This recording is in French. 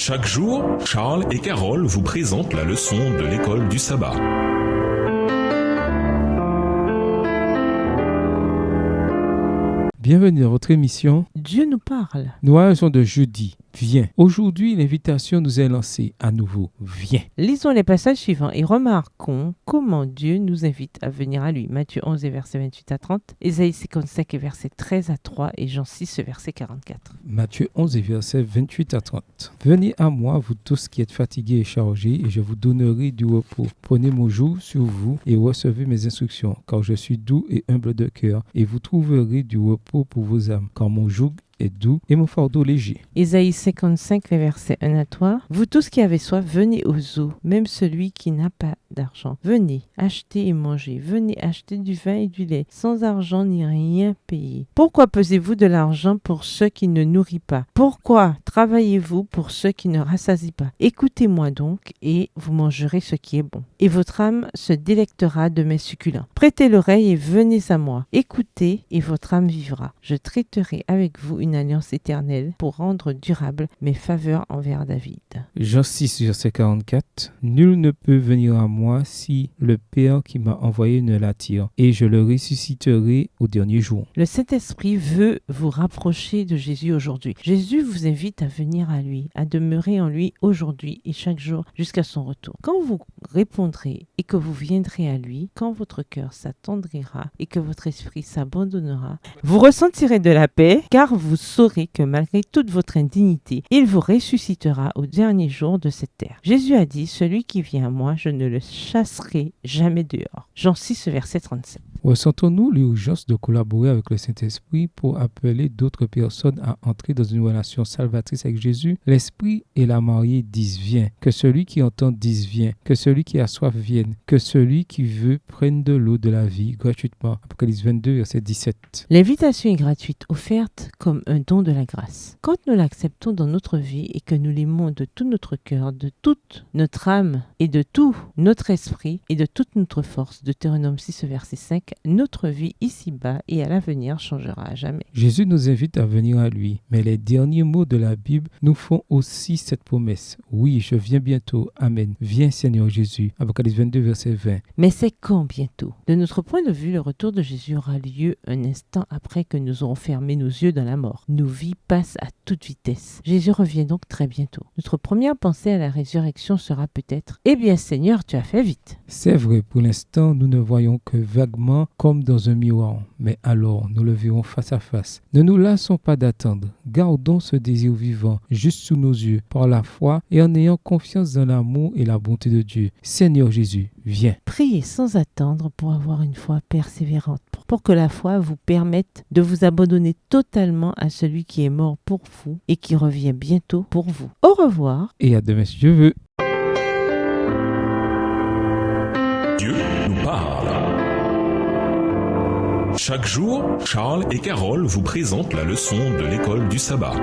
Chaque jour, Charles et Carole vous présentent la leçon de l'école du sabbat. Bienvenue dans votre émission Dieu nous parle. Nous sommes de jeudi. Viens. Aujourd'hui, l'invitation nous est lancée à nouveau. Viens. Lisons les passages suivants et remarquons comment Dieu nous invite à venir à lui. Matthieu 11 et versets 28 à 30, Ésaïe 55 et versets 13 à 3 et Jean 6 et verset 44. Matthieu 11 et versets 28 à 30. Venez à moi, vous tous qui êtes fatigués et chargés, et je vous donnerai du repos. Prenez mon joug sur vous et recevez mes instructions, car je suis doux et humble de cœur, et vous trouverez du repos pour vos âmes, car mon joug est doux et mon fardeau léger. Ésaïe 55, les versets 1 à 3. Vous tous qui avez soif, venez aux eaux, même celui qui n'a pas d'argent. Venez, achetez et mangez. Venez acheter du vin et du lait, sans argent ni rien payer. Pourquoi pesez-vous de l'argent pour ceux qui ne nourrissent pas? Pourquoi travaillez-vous pour ceux qui ne rassasient pas? Écoutez-moi donc, et vous mangerez ce qui est bon. Et votre âme se délectera de mes succulents. Prêtez l'oreille et venez à moi. Écoutez, et votre âme vivra. Je traiterai avec vous une alliance éternelle pour rendre durable mes faveurs envers David. Jean 6, verset 44. Nul ne peut venir à moi si le Père qui m'a envoyé ne l'attire, et je le ressusciterai au dernier jour. Le Saint-Esprit veut vous rapprocher de Jésus aujourd'hui. Jésus vous invite à venir à lui, à demeurer en lui aujourd'hui et chaque jour jusqu'à son retour. Quand vous répondrez et que vous viendrez à lui, quand votre cœur s'attendrira et que votre esprit s'abandonnera, vous ressentirez de la paix, car vous saurez que malgré toute votre indignité, il vous ressuscitera au dernier jour de cette terre. Jésus a dit, celui qui vient à moi, je ne le chasserai jamais dehors. Jean 6, verset 37. Ressentons-nous l'urgence de collaborer avec le Saint-Esprit pour appeler d'autres personnes à entrer dans une relation salvatrice avec Jésus? L'Esprit et la mariée disent viens, que celui qui entend dise viens, que celui qui a soif vienne, que celui qui veut prenne de l'eau de la vie gratuitement. Apocalypse 22, verset 17. L'invitation est gratuite, offerte comme un don de la grâce. Quand nous l'acceptons dans notre vie et que nous l'aimons de tout notre cœur, de toute notre âme et de tout notre esprit et de toute notre force, Deutéronome 6, verset 5, notre vie ici-bas et à l'avenir changera à jamais. Jésus nous invite à venir à lui, mais les derniers mots de la Bible nous font aussi cette promesse. Oui, je viens bientôt. Amen. Viens Seigneur Jésus. Apocalypse 22, verset 20. Mais c'est quand bientôt? De notre point de vue, le retour de Jésus aura lieu un instant après que nous aurons fermé nos yeux dans la mort. Nos vies passent à toute vitesse. Jésus revient donc très bientôt. Notre première pensée à la résurrection sera peut-être « Eh bien Seigneur, tu as fait vite ». C'est vrai, pour l'instant, nous ne voyons que vaguement comme dans un miroir, mais alors nous le verrons face à face. Ne nous lassons pas d'attendre. Gardons ce désir vivant juste sous nos yeux par la foi et en ayant confiance dans l'amour et la bonté de Dieu. Seigneur Jésus, viens. Priez sans attendre pour avoir une foi persévérante, pour que la foi vous permette de vous abandonner totalement à celui qui est mort pour vous et qui revient bientôt pour vous. Au revoir. Et à demain si Dieu veut. Dieu nous parle. Chaque jour, Charles et Carole vous présentent la leçon de l'école du sabbat.